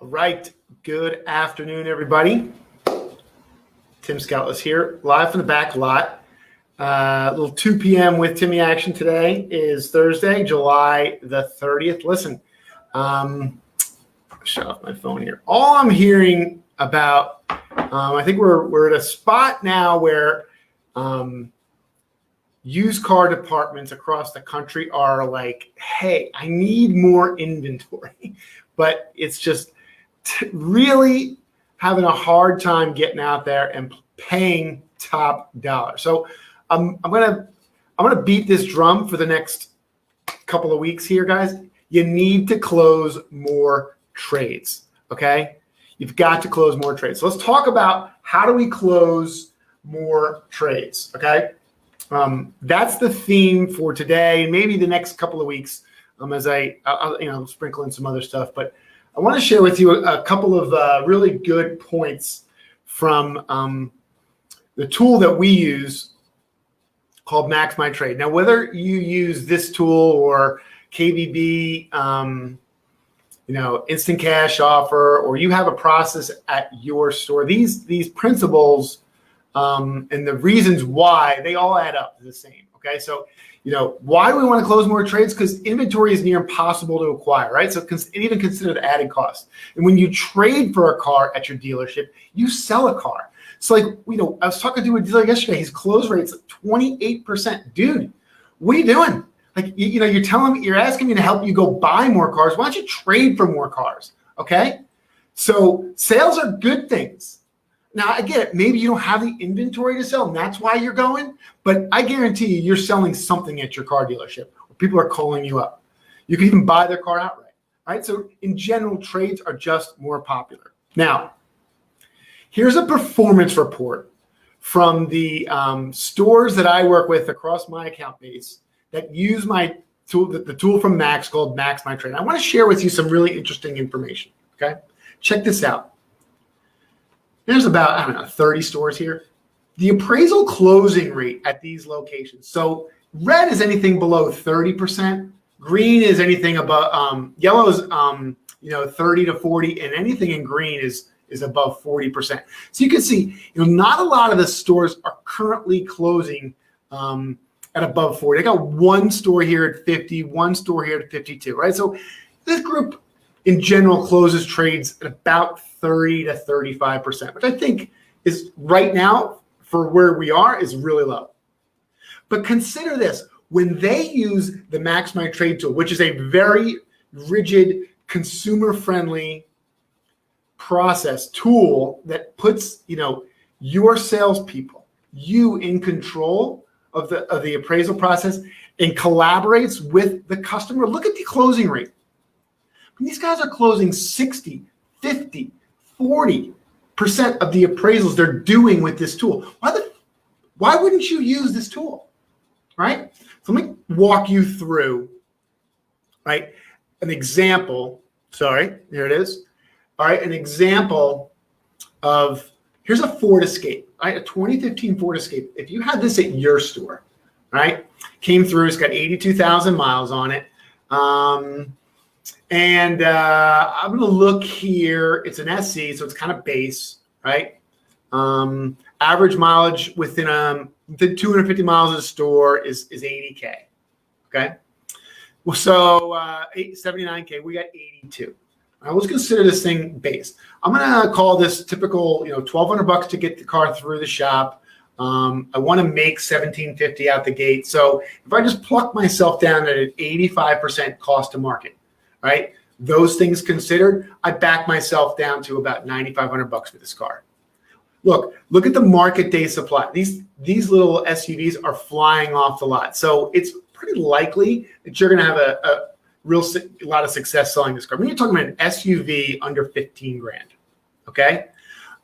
All right. Good afternoon, everybody. Tim Scoutless here, live from the back lot. A little 2 p.m. with Timmy action today is Thursday, July the 30th. Listen, shut off my phone here. All I'm hearing about, I think we're at a spot now where used car departments across the country are like, hey, I need more inventory, but it's just really having a hard time getting out there and paying top dollar. So I'm gonna beat this drum for the next couple of weeks here, guys. You need to close more trades. Okay, you've got to close more trades. So let's talk about how do we close more trades. Okay, that's the theme for today and maybe the next couple of weeks. As I'll sprinkle in some other stuff, but I want to share with you a couple of really good points from the tool that we use called Max My Trade. Now, whether you use this tool or KBB, instant cash offer, or you have a process at your store, these principles and the reasons why, they all add up to the same. Okay, so why do we want to close more trades? Because inventory is near impossible to acquire, right? So even consider the added cost. And when you trade for a car at your dealership, you sell a car. So I was talking to a dealer yesterday. His close rate's like 28%. Dude, what are you doing? Like, you're asking me to help you go buy more cars. Why don't you trade for more cars? Okay. So sales are good things. Now, I get it. Maybe you don't have the inventory to sell, and that's why you're going. But I guarantee you're selling something at your car dealership. People are calling you up. You can even buy their car outright. Right? So in general, trades are just more popular. Now, here's a performance report from the stores that I work with across my account base that use my tool, the tool from Max called Max My Trade. I want to share with you some really interesting information. Okay, check this out. There's about 30 stores here. The appraisal closing rate at these locations. So red is anything below 30%. Green is anything above. Yellow is 30 to 40, and anything in green is above 40%. So you can see, not a lot of the stores are currently closing at above 40. I got one store here at 50, one store here at 52, right? So this group in general closes trades at about 30 to 35%, which I think is right now for where we are is really low. But consider this, when they use the Max My Trade tool, which is a very rigid, consumer-friendly process tool that puts your salespeople, you in control of the appraisal process and collaborates with the customer. Look at the closing rate. These guys are closing 60, 50, 40% of the appraisals they're doing with this tool. Why wouldn't you use this tool, right? So let me walk you through, right, an example. Sorry, here it is. All right, an example of, here's a Ford Escape, right? A 2015 Ford Escape. If you had this at your store, right, came through, it's got 82,000 miles on it. And I'm going to look here. It's an SC, so it's kind of base, right? Average mileage within 250 miles of the store is 80K, okay? Well, so 79K, we got 82. Now, let's consider this thing base. I'm going to call this typical, $1,200 to get the car through the shop. I want to make $1,750 out the gate. So if I just pluck myself down at an 85% cost to market, right? Those things considered, I back myself down to about $9,500 for this car. Look at the market day supply. These little SUVs are flying off the lot. So it's pretty likely that you're going to have a lot of success selling this car. When you're talking about an SUV under 15 grand, okay?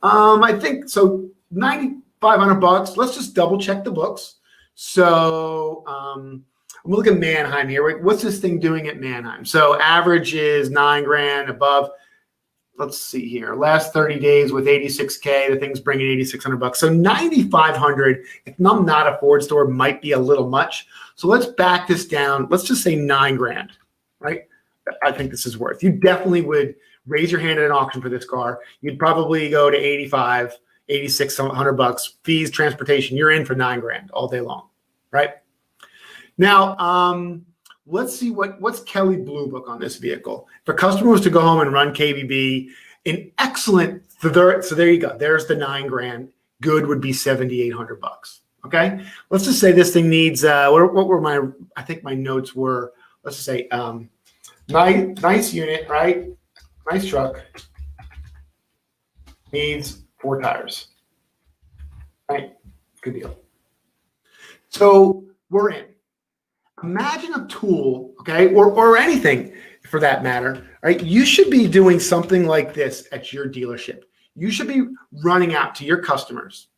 I think so. $9,500. Let's just double check the books. So we'll look at Manheim here. What's this thing doing at Manheim? So average is $9 grand above. Let's see here. Last 30 days with 86K, the thing's bringing $8,600. So $9,500, if I'm not a Ford store, might be a little much. So let's back this down. Let's just say $9 grand, right? I think this is worth. You definitely would raise your hand at an auction for this car, you'd probably go to 85, 86, $100, fees, transportation. You're in for $9,000 all day long, right? Now, let's see what's Kelley Blue Book on this vehicle. If a customer was to go home and run KBB, an excellent, so there you go. There's the $9,000. Good would be $7,800. Okay. Let's just say this thing needs, what were I think my notes were, let's just say, nice unit, right? Nice truck. Needs 4 tires. Right? Good deal. So we're in. Imagine a tool, okay, or anything for that matter, right? You should be doing something like this at your dealership. You should be running out to your customers.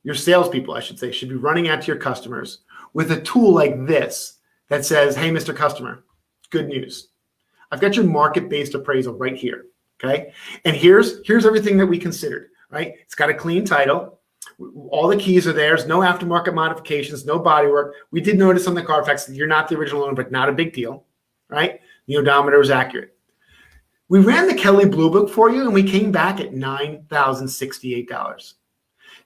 Your salespeople, I should say, should be running out to your customers with a tool like this that says, hey, Mr. Customer, good news. I've got your market-based appraisal right here, okay? And here's everything that we considered, right? It's got a clean title. All the keys are there. There's no aftermarket modifications, no bodywork. We did notice on the Carfax that you're not the original owner, but not a big deal, right? The odometer was accurate. We ran the Kelley Blue Book for you, and we came back at $9,068.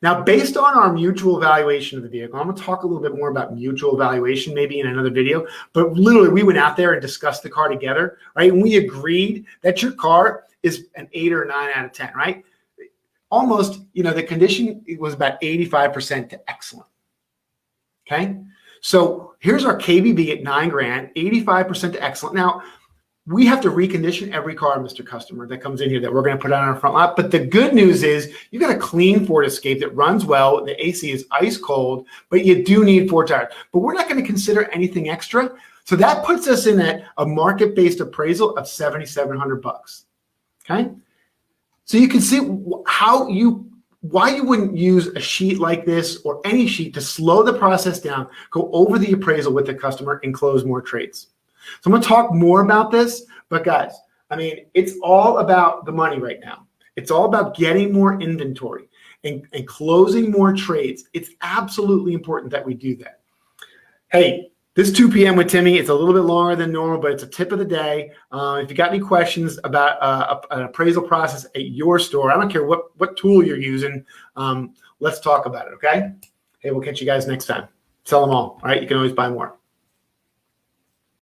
Now, based on our mutual evaluation of the vehicle, I'm going to talk a little bit more about mutual evaluation maybe in another video, but literally we went out there and discussed the car together, right? And we agreed that your car is an 8 or 9 out of 10, right? Almost, the condition was about 85% to excellent, okay? So here's our KBB at $9,000, 85% to excellent. Now, we have to recondition every car, Mr. Customer, that comes in here that we're going to put on our front lot. But the good news is you got a clean Ford Escape that runs well. The AC is ice cold, but you do need 4 tires. But we're not going to consider anything extra. So that puts us in a market-based appraisal of $7,700. Okay. So you can see why you wouldn't use a sheet like this or any sheet to slow the process down, go over the appraisal with the customer and close more trades. So I'm going to talk more about this, but guys, I mean, it's all about the money right now. It's all about getting more inventory and closing more trades. It's absolutely important that we do that. Hey, this 2 p.m. with Timmy, it's a little bit longer than normal, but it's a tip of the day. If you got any questions about an appraisal process at your store, I don't care what tool you're using, let's talk about it, okay? Hey, we'll catch you guys next time. Sell them all right? You can always buy more.